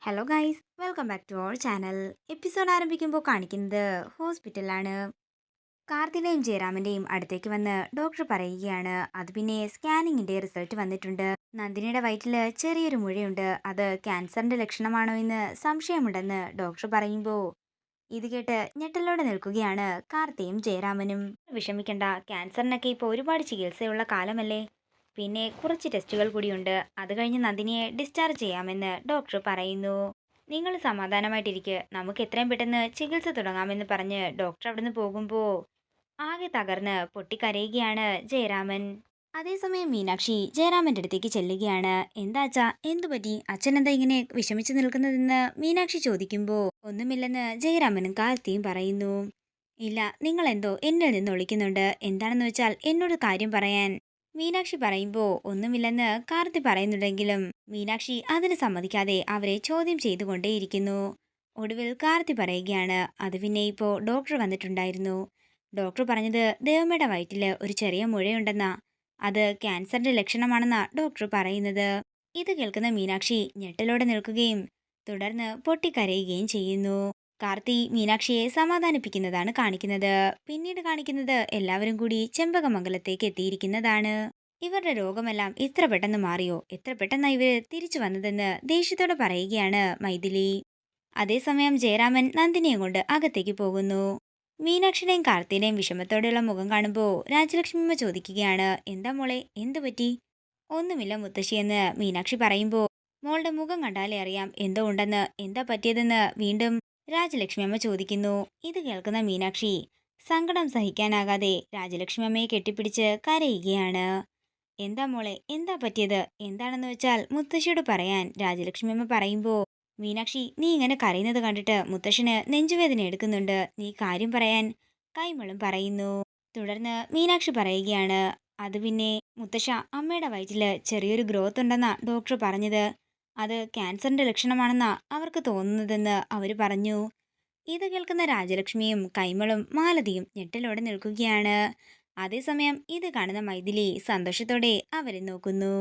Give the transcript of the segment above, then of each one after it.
Hello guys, welcome back to our channel. Episode ആരംഭിക്കുമ്പോൾ കാണിക്കുന്നത് ഹോസ്പിറ്റലാണ്. കാർത്തികയും ജയറാമിൻ്റെയും അടുത്തേക്ക് വന്ന് ഡോക്ടർ പറയുകയാണ്, അത് പിന്നെ സ്കാനിങ്ങിൻ്റെ റിസൾട്ട് വന്നിട്ടുണ്ട്. നന്ദിനിയുടെ വയറ്റിൽ ചെറിയൊരു മുഴയുണ്ട്. അത് ക്യാൻസറിൻ്റെ ലക്ഷണമാണോ എന്ന് സംശയമുണ്ടെന്ന് ഡോക്ടർ പറയുമ്പോൾ ഇത് കേട്ട് ഞെട്ടലോടെ നിൽക്കുകയാണ് കാർത്തിയും ജയറാമനും. വിഷമിക്കണ്ട, ക്യാൻസറിനൊക്കെ ഇപ്പോൾ ഒരുപാട് ചികിത്സയുള്ള കാലമല്ലേ. പിന്നെ കുറച്ച് ടെസ്റ്റുകൾ കൂടിയുണ്ട്. അത് കഴിഞ്ഞ് നന്ദിനിയെ ഡിസ്ചാർജ് ചെയ്യാമെന്ന് ഡോക്ടർ പറയുന്നു. നിങ്ങൾ സമാധാനമായിട്ടിരിക്കുക, നമുക്ക് എത്രയും പെട്ടെന്ന് ചികിത്സ തുടങ്ങാമെന്ന് പറഞ്ഞ് ഡോക്ടർ അവിടുന്ന് പോകുമ്പോൾ ആകെ തകർന്ന് പൊട്ടിക്കരയുകയാണ് ജയരാമൻ. അതേസമയം മീനാക്ഷി ജയറാമന്റെ അടുത്തേക്ക് ചെല്ലുകയാണ്. എന്താ അച്ഛാ, എന്തു പറ്റി? അച്ഛൻ എന്താ ഇങ്ങനെ വിഷമിച്ചു നിൽക്കുന്നതെന്ന് മീനാക്ഷി ചോദിക്കുമ്പോൾ ഒന്നുമില്ലെന്ന് ജയറാമനും കാർത്തിയും പറയുന്നു. ഇല്ല, നിങ്ങൾ എന്തോ എന്നിൽ നിന്ന് ഒളിക്കുന്നുണ്ട്. എന്താണെന്ന് വെച്ചാൽ എന്നോട് കാര്യം പറയാൻ മീനാക്ഷി പറയുമ്പോൾ ഒന്നുമില്ലെന്ന് കാർത്തി പറയുന്നുണ്ടെങ്കിലും മീനാക്ഷി അതിന് സമ്മതിക്കാതെ അവരെ ചോദ്യം ചെയ്തുകൊണ്ടേയിരിക്കുന്നു. ഒടുവിൽ കാർത്തി പറയുകയാണ്, അത് പിന്നെ ഇപ്പോൾ ഡോക്ടർ വന്നിട്ടുണ്ടായിരുന്നു. ഡോക്ടർ പറഞ്ഞത് ദേവമ്മയുടെ വയറ്റില് ഒരു ചെറിയ മുഴയുണ്ടെന്നാ. അത് ക്യാൻസറിന്റെ ലക്ഷണമാണെന്നാ ഡോക്ടർ പറയുന്നത്. ഇത് കേൾക്കുന്ന മീനാക്ഷി ഞെട്ടലോടെ നിൽക്കുകയും തുടർന്ന് പൊട്ടിക്കരയുകയും ചെയ്യുന്നു. കാർത്തി മീനാക്ഷിയെ സമാധാനിപ്പിക്കുന്നതാണ് കാണിക്കുന്നത്. പിന്നീട് കാണിക്കുന്നത് എല്ലാവരും കൂടി ചെമ്പകമംഗലത്തേക്ക് എത്തിയിരിക്കുന്നതാണ്. ഇവരുടെ രോഗമെല്ലാം ഇത്ര പെട്ടെന്ന് മാറിയോ? എത്ര പെട്ടെന്നാ ഇവര് തിരിച്ചു വന്നതെന്ന് ദേഷ്യത്തോടെ പറയുകയാണ് മൈഥിലി. അതേസമയം ജയറാമൻ നന്ദിനിയെ കൊണ്ട് അകത്തേക്ക് പോകുന്നു. മീനാക്ഷിയുടെയും കാർത്തിയുടെയും വിഷമത്തോടെയുള്ള മുഖം കാണുമ്പോൾ രാജലക്ഷ്മിയമ്മ ചോദിക്കുകയാണ്, എന്താ മോളെ, എന്തു പറ്റി? ഒന്നുമില്ല മുത്തശ്ശിയെന്ന് മീനാക്ഷി പറയുമ്പോൾ മോളുടെ മുഖം കണ്ടാലേ അറിയാം എന്തോ ഉണ്ടെന്ന്. എന്താ പറ്റിയതെന്ന് വീണ്ടും രാജലക്ഷ്മി അമ്മ ചോദിക്കുന്നു. ഇത് കേൾക്കുന്ന മീനാക്ഷി സങ്കടം സഹിക്കാനാകാതെ രാജലക്ഷ്മി അമ്മയെ കെട്ടിപ്പിടിച്ച് കരയുകയാണ്. എന്താ മോളെ, എന്താ പറ്റിയത്? എന്താണെന്ന് വെച്ചാൽ മുത്തശ്ശിയോട് പറയാൻ രാജലക്ഷ്മി അമ്മ പറയുമ്പോൾ മീനാക്ഷി, നീ ഇങ്ങനെ കരയുന്നത് കണ്ടിട്ട് മുത്തശ്ശന് നെഞ്ചുവേദന എടുക്കുന്നുണ്ട്. നീ കാര്യം പറയാൻ കൈമളും പറയുന്നു. തുടർന്ന് മീനാക്ഷി പറയുകയാണ്, അത് പിന്നെ മുത്തശ്ശ, അമ്മയുടെ വയറ്റില് ചെറിയൊരു ഗ്രോത്ത് ഉണ്ടെന്നാ ഡോക്ടർ പറഞ്ഞത്. അത് ക്യാൻസറിന്റെ ലക്ഷണമാണെന്നാ അവർക്ക് തോന്നുന്നതെന്ന് അവര് പറഞ്ഞു. ഇത് കേൾക്കുന്ന രാജലക്ഷ്മിയും കൈമളും മാലതിയും ഞെട്ടലോടെ നിൽക്കുകയാണ്. അതേസമയം ഇത് കാണുന്ന മൈഥിലി സന്തോഷത്തോടെ അവരെ നോക്കുന്നു.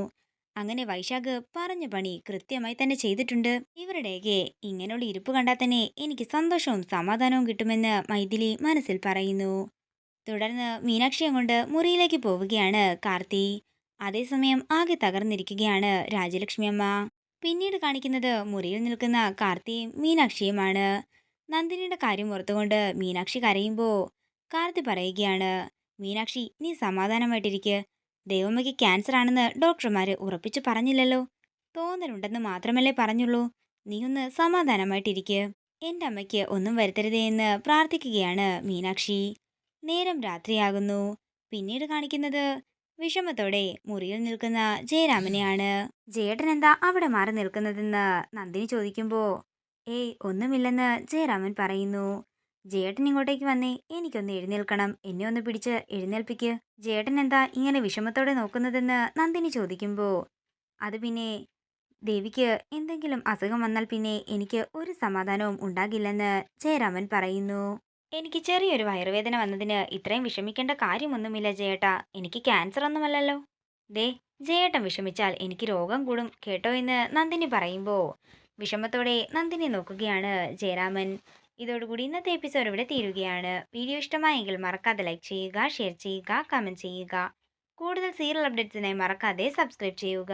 അങ്ങനെ വൈശാഖ് പറഞ്ഞ പണി കൃത്യമായി തന്നെ ചെയ്തിട്ടുണ്ട്. ഇവരുടെയൊക്കെ ഇങ്ങനെയുള്ള ഇരിപ്പ് കണ്ടാൽ തന്നെ എനിക്ക് സന്തോഷവും സമാധാനവും കിട്ടുമെന്ന് മൈഥിലി മനസ്സിൽ പറയുന്നു. തുടർന്ന് മീനാക്ഷിയെ കൊണ്ട് മുറിയിലേക്ക് പോവുകയാണ് കാർത്തി. അതേസമയം ആകെ തകർന്നിരിക്കുകയാണ് രാജലക്ഷ്മി അമ്മ. പിന്നീട് കാണിക്കുന്നത് മുറിയിൽ നിൽക്കുന്ന കാർത്തിയും മീനാക്ഷിയുമാണ്. നന്ദിനിയുടെ കാര്യം ഓർത്തുകൊണ്ട് മീനാക്ഷി കരയുമ്പോൾ കാർത്തി പറയുകയാണ്, മീനാക്ഷി, നീ സമാധാനമായിട്ടിരിക്കുക. ദേവമ്മയ്ക്ക് ക്യാൻസർ ആണെന്ന് ഡോക്ടർമാര് ഉറപ്പിച്ചു പറഞ്ഞില്ലല്ലോ. തോന്നലുണ്ടെന്ന് മാത്രമല്ലേ പറഞ്ഞുള്ളൂ. നീ ഒന്ന് സമാധാനമായിട്ടിരിക്കുക. എൻ്റെ അമ്മയ്ക്ക് ഒന്നും വരുത്തരുതേ എന്ന് പ്രാർത്ഥിക്കുകയാണ് മീനാക്ഷി. നേരം രാത്രിയാകുന്നു. പിന്നീട് കാണിക്കുന്നത് വിഷമത്തോടെ മുറിയിൽ നിൽക്കുന്ന ജയരാമനെയാണ്. ജയേട്ടൻ എന്താ അവിടെ മാറി നിൽക്കുന്നതെന്ന് നന്ദിനി ചോദിക്കുമ്പോൾ ഏയ് ഒന്നുമില്ലെന്ന് ജയരാമൻ പറയുന്നു. ജയേട്ടൻ ഇങ്ങോട്ടേക്ക് വന്നേ, എനിക്കൊന്ന് എഴുന്നേൽക്കണം. എന്നെ ഒന്ന് പിടിച്ച് എഴുന്നേൽപ്പിക്ക്. ജയേട്ടൻ എന്താ ഇങ്ങനെ വിഷമത്തോടെ നോക്കുന്നതെന്ന് നന്ദിനി ചോദിക്കുമ്പോൾ അത് പിന്നെ ദേവിക്ക് എന്തെങ്കിലും അസുഖം വന്നാൽ പിന്നെ എനിക്ക് ഒരു സമാധാനവും ഉണ്ടാകില്ലെന്ന് ജയരാമൻ പറയുന്നു. എനിക്ക് ചെറിയൊരു വയറുവേദന വന്നതിന് ഇത്രയും വിഷമിക്കേണ്ട കാര്യമൊന്നുമില്ല ജയേട്ടാ. എനിക്ക് ക്യാൻസർ ഒന്നുമല്ലല്ലോ. ദേ, ജയേട്ടൻ വിഷമിച്ചാൽ എനിക്ക് രോഗം കൂടും കേട്ടോ എന്ന് നന്ദിനി പറയുമ്പോൾ വിഷമത്തോടെ നന്ദിനി നോക്കുകയാണ് ജയരാമൻ. ഇതോടുകൂടി ഇന്നത്തെ എപ്പിസോഡ് ഇവിടെ തീരുകയാണ്. വീഡിയോ ഇഷ്ടമായെങ്കിൽ മറക്കാതെ ലൈക്ക് ചെയ്യുക, ഷെയർ ചെയ്യുക, കമൻറ്റ് ചെയ്യുക. കൂടുതൽ സീരിയൽ അപ്ഡേറ്റ്സിനായി മറക്കാതെ സബ്സ്ക്രൈബ് ചെയ്യുക.